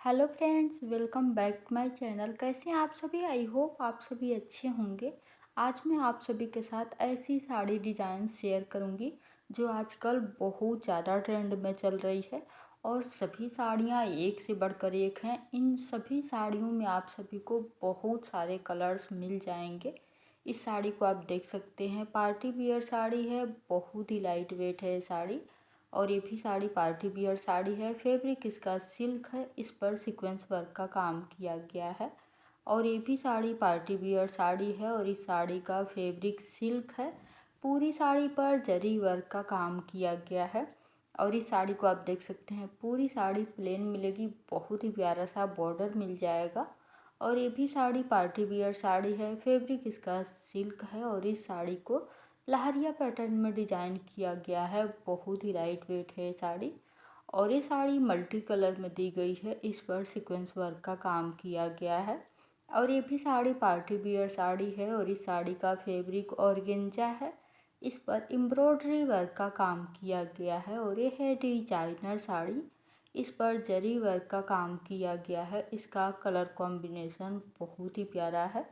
Hello friends, welcome back to my channel. कैसे हैं आप सभी? आई होप आप सभी अच्छे होंगे। आज मैं आप सभी के साथ ऐसी साड़ी डिज़ाइन शेयर करूंगी जो आजकल बहुत ज़्यादा ट्रेंड में चल रही है और सभी साड़ियां एक से बढ़कर एक हैं। इन सभी साड़ियों में आप सभी को बहुत सारे कलर्स मिल जाएंगे। इस साड़ी को आप देख सकते हैं, पार्टी वियर साड़ी है, बहुत ही लाइट वेट है ये साड़ी। और ये भी साड़ी पार्टी वियर साड़ी है। फैब्रिक इसका सिल्क है, इस पर सीक्वेंस वर्क का काम किया गया है। और ये भी साड़ी पार्टी वियर साड़ी है और इस साड़ी का फैब्रिक सिल्क है। पूरी साड़ी पर जरी वर्क का काम किया गया है। और इस साड़ी को आप देख सकते हैं, पूरी साड़ी प्लेन मिलेगी, बहुत ही प्यारा सा बॉर्डर मिल जाएगा। और ये भी साड़ी पार्टी वियर साड़ी है, फैब्रिक इसका सिल्क है और इस साड़ी को लहरिया पैटर्न में डिजाइन किया गया है। बहुत ही लाइट वेट है साड़ी और ये साड़ी मल्टी कलर में दी गई है, इस पर सीक्वेंस वर्क का काम किया गया है। और ये भी साड़ी पार्टी वियर साड़ी है और इस साड़ी का फैब्रिक ऑर्गेन्जा है, इस पर एम्ब्रॉयडरी वर्क का काम किया गया है। और ये है डिजाइनर साड़ी, इस पर जरी वर्क का काम किया गया है। इसका कलर कॉम्बिनेशन बहुत ही प्यारा है।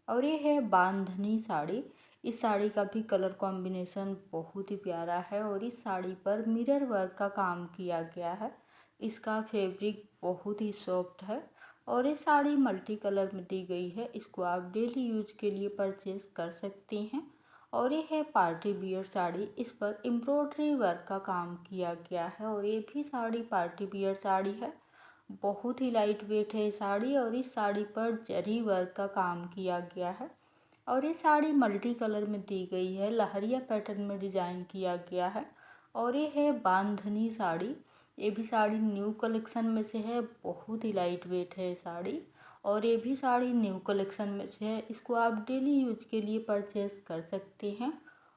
और ये है बांधनी साड़ी, इस साड़ी का भी कलर कॉम्बिनेशन बहुत ही प्यारा है और इस साड़ी पर मिरर वर्क का काम किया गया है। इसका फैब्रिक बहुत ही सॉफ्ट है और ये साड़ी मल्टी कलर में दी गई है, इसको आप डेली यूज के लिए परचेज कर सकती हैं। और ये है पार्टी वियर साड़ी, इस पर एम्ब्रॉयडरी वर्क का काम किया गया है और ये भी साड़ी पार्टी वियर साड़ी है। बहुत ही लाइट वेट है साड़ी और इस साड़ी पर जरी वर्क का काम किया गया है। और ये साड़ी मल्टी कलर में दी गई है, लहरिया पैटर्न में डिजाइन किया गया है। और ये है बांधनी साड़ी, ये भी साड़ी न्यू कलेक्शन में से है, बहुत ही लाइट वेट है साड़ी और ये भी साड़ी न्यू कलेक्शन में से है, इसको आप डेली यूज के लिए परचेज कर सकते हैं।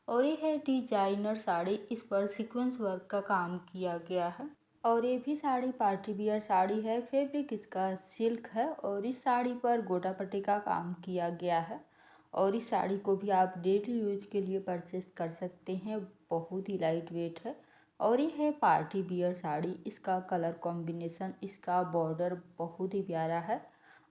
और ये है डिजाइनर साड़ी, इस पर सीक्वेंस वर्क का काम किया गया है। और ये भी साड़ी पार्टी वियर साड़ी है, फैब्रिक इसका सिल्क है और इस साड़ी पर गोटा पट्टी का काम किया गया है। और इस साड़ी को भी आप डेली यूज के लिए परचेस कर सकते हैं, बहुत ही लाइट वेट है। और ये है पार्टी वियर साड़ी, इसका कलर कॉम्बिनेशन, इसका बॉर्डर बहुत ही प्यारा है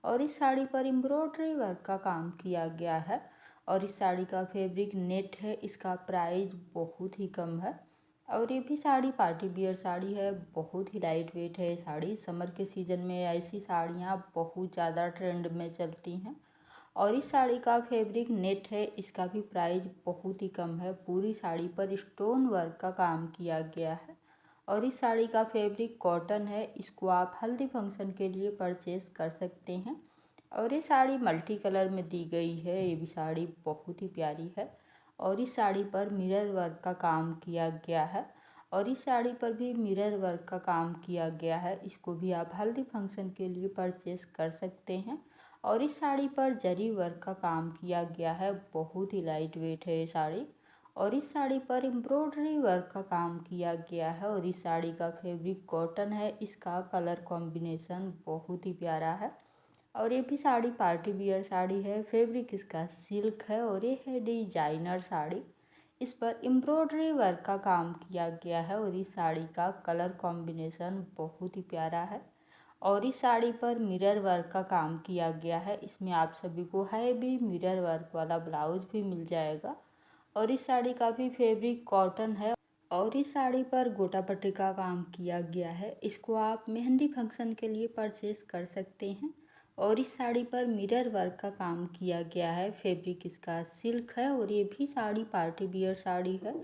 और इस साड़ी पर एम्ब्रॉयडरी वर्क का काम किया गया है। और इस साड़ी का फैब्रिक नेट है, इसका प्राइस बहुत ही कम है। और ये भी साड़ी पार्टी वियर साड़ी है, बहुत ही लाइट वेट है ये साड़ी। समर के सीज़न में ऐसी साड़ियाँ बहुत ज़्यादा ट्रेंड में चलती हैं। और इस साड़ी का फैब्रिक नेट है, इसका भी प्राइस बहुत ही कम है। पूरी साड़ी पर स्टोन वर्क का काम किया गया है और इस साड़ी का फैब्रिक कॉटन है, इसको आप हल्दी फंक्शन के लिए परचेज कर सकते हैं। और ये साड़ी मल्टी कलर में दी गई है, ये भी साड़ी बहुत ही प्यारी है और इस साड़ी पर मिरर वर्क का काम किया गया है। और इस साड़ी पर भी मिरर वर्क का काम किया गया है, इसको भी आप हल्दी फंक्शन के लिए परचेज कर सकते हैं। और इस साड़ी पर जरी वर्क का काम किया गया है, बहुत ही लाइट वेट है ये साड़ी। और इस साड़ी पर एम्ब्रॉयडरी वर्क का काम किया गया है और इस साड़ी का फैब्रिक कॉटन है, इसका कलर कॉम्बिनेशन बहुत ही प्यारा है। और ये भी साड़ी पार्टी वियर साड़ी है, फैब्रिक इसका सिल्क है और ये है डिजाइनर साड़ी, इस पर एम्ब्रॉयडरी वर्क का काम किया गया है और इस साड़ी का कलर कॉम्बिनेशन बहुत ही प्यारा है। और इस साड़ी पर मिरर वर्क का काम किया गया है, इसमें आप सभी को है भी मिरर वर्क वाला ब्लाउज भी मिल जाएगा। और इस साड़ी का भी फैब्रिक कॉटन है और इस साड़ी पर गोटा पट्टी का काम किया गया है, इसको आप मेहंदी फंक्शन के लिए परचेज कर सकते हैं। और इस साड़ी पर मिरर वर्क का काम किया गया है, फैब्रिक इसका सिल्क है और ये भी साड़ी पार्टी वियर साड़ी है,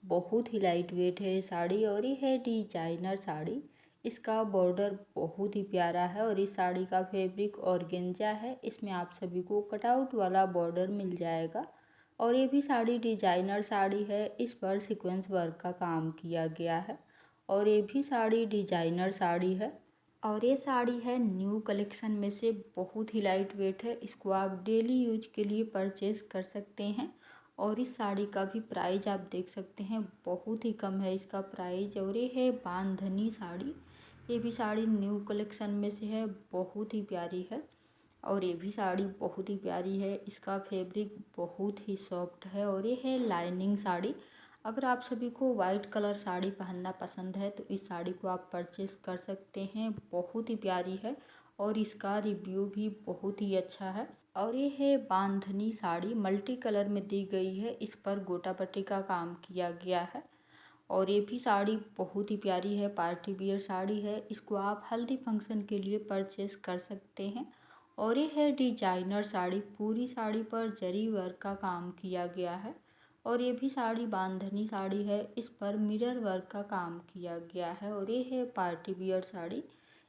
बहुत ही लाइट वेट है ये साड़ी। और ये है डिजाइनर साड़ी, इसका बॉर्डर बहुत ही प्यारा है और इस साड़ी का फैब्रिक ऑर्गेन्जा है, इसमें आप सभी को कटआउट वाला बॉर्डर मिल जाएगा। और ये भी साड़ी डिजाइनर साड़ी है, इस पर सीक्वेंस वर्क का काम किया गया है और ये भी साड़ी डिजाइनर साड़ी है। और ये साड़ी है न्यू कलेक्शन में से, बहुत ही लाइट वेट है, इसको आप डेली यूज के लिए परचेज कर सकते हैं। और इस साड़ी का भी प्राइस आप देख सकते हैं, बहुत ही कम है इसका प्राइस। और ये है बांधनी साड़ी, ये भी साड़ी न्यू कलेक्शन में से है, बहुत ही प्यारी है और ये भी साड़ी बहुत ही प्यारी है। इसका फैब्रिक बहुत ही सॉफ्ट है और ये है लाइनिंग साड़ी, अगर आप सभी को वाइट कलर साड़ी पहनना पसंद है तो इस साड़ी को आप परचेस कर सकते हैं। बहुत ही प्यारी है और इसका रिव्यू भी बहुत ही अच्छा है। और ये है बांधनी साड़ी, मल्टी कलर में दी गई है। इस पर गोटा पट्टी का काम किया गया है और ये भी साड़ी बहुत ही प्यारी है, पार्टी वियर साड़ी है। इसको आप हल्दी फंक्शन के लिए परचेस कर सकते हैं। और ये है डिजाइनर साड़ी, पूरी साड़ी पर जरी वर्क का काम किया गया है। और ये भी साड़ी बांधनी साड़ी है, इस पर मिरर वर्क का काम किया गया है। और ये है पार्टी वियर साड़ी,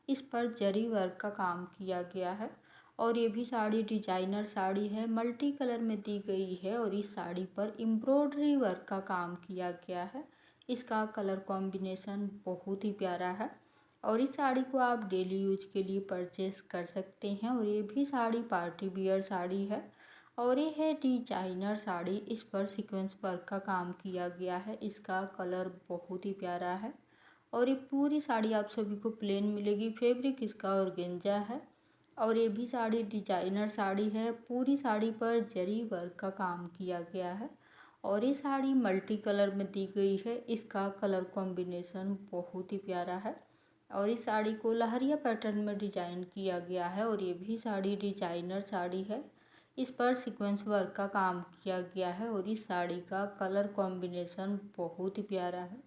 इस पर जरी वर्क का काम किया गया है। और ये भी साड़ी डिजाइनर साड़ी है, मल्टी कलर में दी गई है और इस साड़ी पर एम्ब्रॉयडरी वर्क का काम किया गया है। इसका कलर कॉम्बिनेशन बहुत ही प्यारा है और इस साड़ी को आप डेली यूज के लिए परचेस कर सकते हैं। और ये भी साड़ी पार्टी वियर साड़ी है और ये है डिजाइनर साड़ी, इस पर सीक्वेंस वर्क का काम किया गया है। इसका कलर बहुत ही प्यारा है और ये पूरी साड़ी आप सभी को प्लेन मिलेगी। फैब्रिक इसका ऑर्गेन्जा है और ये भी साड़ी डिजाइनर साड़ी है, पूरी साड़ी पर जरी वर्क का काम किया गया है। और ये साड़ी मल्टी कलर में दी गई है, इसका कलर कॉम्बिनेशन बहुत ही प्यारा है और इस साड़ी को लहरिया पैटर्न में डिजाइन किया गया है। और ये भी साड़ी डिजाइनर साड़ी है, इस पर सीक्वेंस वर्क का काम किया गया है और इस साड़ी का कलर कॉम्बिनेशन बहुत ही प्यारा है।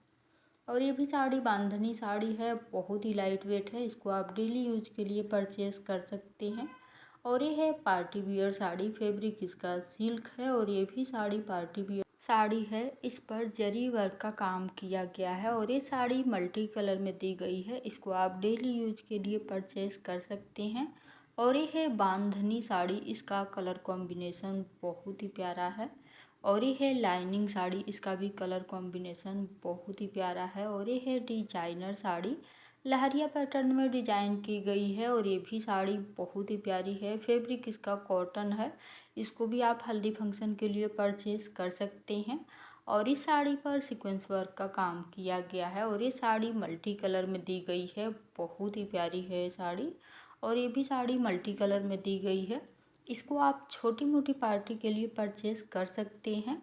और ये भी साड़ी बांधनी साड़ी है, बहुत ही लाइट वेट है। इसको आप डेली यूज के लिए परचेस कर सकते हैं। और ये है पार्टी वियर साड़ी, फैब्रिक इसका सिल्क है और ये भी साड़ी पार्टी वियर साड़ी है, इस पर जरी वर्क का काम किया गया है। और ये साड़ी मल्टी कलर में दी गई है, इसको आप डेली यूज के लिए परचेस कर सकते हैं। और ये है बांधनी साड़ी, इसका कलर कॉम्बिनेशन बहुत ही प्यारा है। और ये है लाइनिंग साड़ी, इसका भी कलर कॉम्बिनेशन बहुत ही प्यारा है। और ये है डिजाइनर साड़ी, लहरिया पैटर्न में डिजाइन की गई है और ये भी साड़ी बहुत ही प्यारी है। फैब्रिक इसका कॉटन है, इसको भी आप हल्दी फंक्शन के लिए परचेस कर सकते हैं। और इस साड़ी पर सीक्वेंस वर्क का काम किया गया है और ये साड़ी मल्टी कलर में दी गई है, बहुत ही प्यारी है ये साड़ी। और ये भी साड़ी मल्टी कलर में दी गई है, इसको आप छोटी मोटी पार्टी के लिए परचेस कर सकते हैं।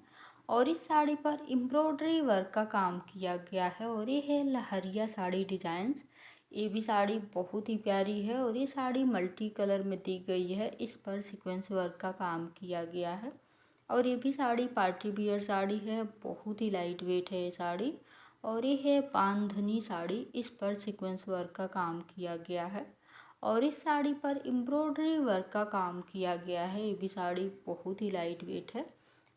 और इस साड़ी पर एम्ब्रॉयडरी वर्क का काम किया गया है और ये है लहरिया साड़ी डिजाइन्स। ये भी साड़ी बहुत ही प्यारी है और ये साड़ी मल्टी कलर में दी गई है, इस पर सीक्वेंस वर्क का काम किया गया है। और ये भी साड़ी पार्टी वियर साड़ी है, बहुत ही लाइट वेट है ये साड़ी। और ये है बांधनी साड़ी, इस पर सीक्वेंस वर्क का काम किया गया है और इस साड़ी पर एम्ब्रॉयडरी वर्क का काम किया गया है। ये भी साड़ी बहुत ही लाइट वेट है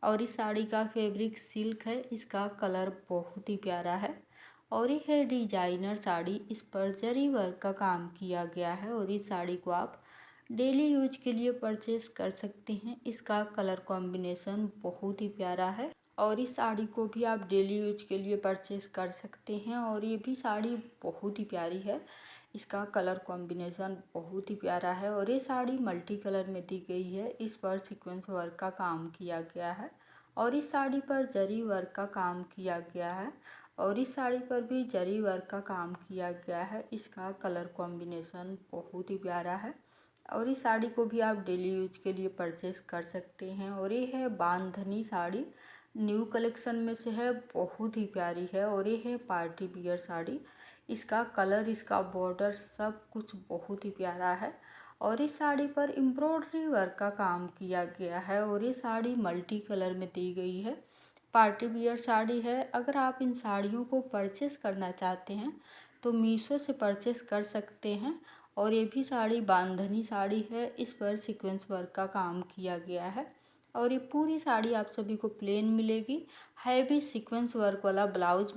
और इस साड़ी का फैब्रिक सिल्क है, इसका कलर बहुत ही प्यारा है। और ये है डिजाइनर साड़ी, इस पर जरी वर्क का काम किया गया है और इस साड़ी को आप डेली यूज के लिए परचेस कर सकते हैं। इसका कलर कॉम्बिनेशन बहुत ही प्यारा है और इस साड़ी को भी आप डेली यूज के लिए परचेस कर सकते हैं। और ये भी साड़ी बहुत ही प्यारी है, इसका कलर कॉम्बिनेशन बहुत ही प्यारा है। और ये साड़ी मल्टी कलर में दी गई है, इस पर सीक्वेंस वर्क का काम किया गया है और इस साड़ी पर जरी वर्क का काम किया गया है। और इस साड़ी पर भी जरी वर्क का काम किया गया है, इसका कलर कॉम्बिनेशन बहुत ही प्यारा है। और इस साड़ी को भी आप डेली यूज के लिए परचेस कर सकते हैं। और ये है बांधनी साड़ी, न्यू कलेक्शन में से है, बहुत ही प्यारी है। और ये है पार्टी वियर साड़ी, इसका कलर, इसका बॉर्डर सब कुछ बहुत ही प्यारा है। और इस साड़ी पर एम्ब्रॉयडरी वर्क का काम किया गया है और ये साड़ी मल्टी कलर में दी गई है, पार्टी वियर साड़ी है। अगर आप इन साड़ियों को परचेस करना चाहते हैं तो मीशो से परचेस कर सकते हैं। और ये भी साड़ी बांधनी साड़ी है, इस पर सीक्वेंस वर्क का काम किया गया है और ये पूरी साड़ी आप सभी को प्लेन मिलेगी। हैवी सीक्वेंस वर्क वाला ब्लाउज